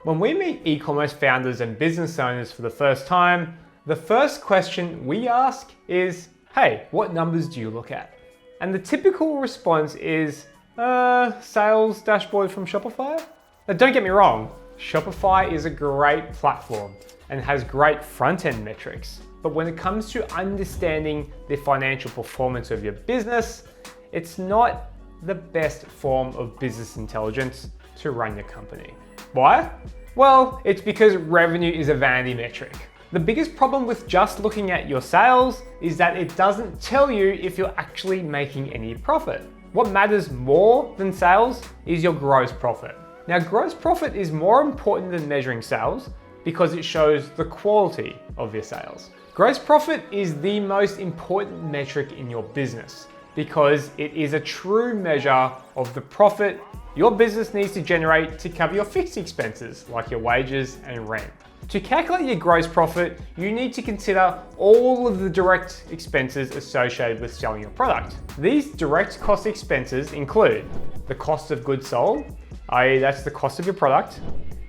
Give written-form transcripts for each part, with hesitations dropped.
When we meet e-commerce founders and business owners for the first time, the first question we ask is, hey, what numbers do you look at? And the typical response is, sales dashboard from Shopify? Now don't get me wrong, Shopify is a great platform and has great front-end metrics. But when it comes to understanding the financial performance of your business, it's not the best form of business intelligence to run your company. Why? Well, it's because revenue is a vanity metric. The biggest problem with just looking at your sales is that it doesn't tell you if you're actually making any profit. What matters more than sales is your gross profit. Now, gross profit is more important than measuring sales because it shows the quality of your sales. Gross profit is the most important metric in your business because it is a true measure of the profit your business needs to generate to cover your fixed expenses like your wages and rent. To calculate your gross profit, you need to consider all of the direct expenses associated with selling your product. These direct cost expenses include the cost of goods sold, i.e. that's the cost of your product,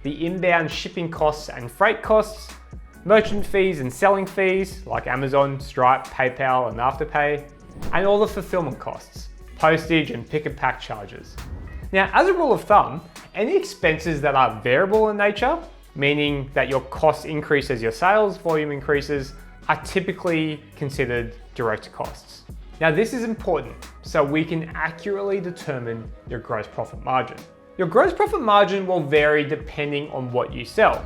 the inbound shipping costs and freight costs, merchant fees and selling fees like Amazon, Stripe, PayPal, and Afterpay, and all the fulfillment costs, postage and pick and pack charges. Now, as a rule of thumb, any expenses that are variable in nature, meaning that your costs increase as your sales volume increases, are typically considered direct costs. Now, this is important so we can accurately determine your gross profit margin. Your gross profit margin will vary depending on what you sell.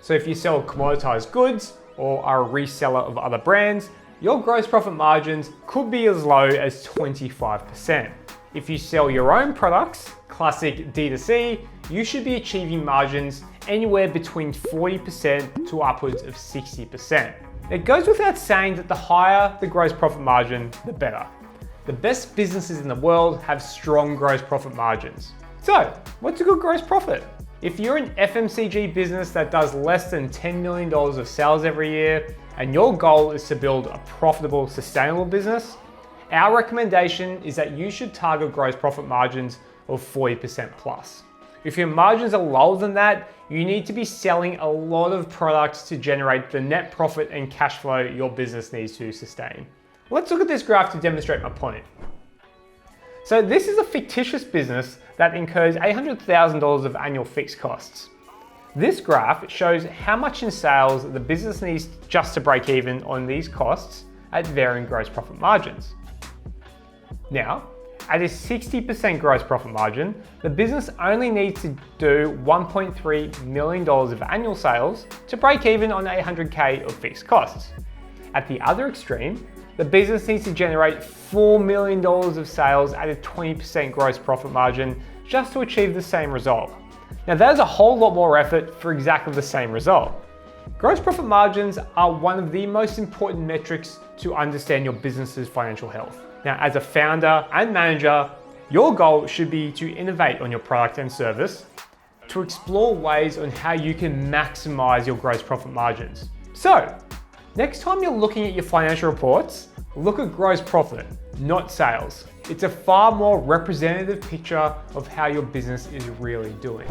So if you sell commoditized goods or are a reseller of other brands, your gross profit margins could be as low as 25%. If you sell your own products, classic D2C, you should be achieving margins anywhere between 40% to upwards of 60%. It goes without saying that the higher the gross profit margin, the better. The best businesses in the world have strong gross profit margins. So, what's a good gross profit? If you're an FMCG business that does less than $10 million of sales every year, and your goal is to build a profitable, sustainable business, our recommendation is that you should target gross profit margins of 40% plus. If your margins are lower than that, you need to be selling a lot of products to generate the net profit and cash flow your business needs to sustain. Let's look at this graph to demonstrate my point. So this is a fictitious business that incurs $800,000 of annual fixed costs. This graph shows how much in sales the business needs just to break even on these costs at varying gross profit margins. Now, at a 60% gross profit margin, the business only needs to do $1.3 million of annual sales to break even on $800K of fixed costs. At the other extreme, the business needs to generate $4 million of sales at a 20% gross profit margin just to achieve the same result. Now that is a whole lot more effort for exactly the same result. Gross profit margins are one of the most important metrics to understand your business's financial health. Now, as a founder and manager, your goal should be to innovate on your product and service, to explore ways on how you can maximize your gross profit margins. So, next time you're looking at your financial reports, look at gross profit, not sales. It's a far more representative picture of how your business is really doing.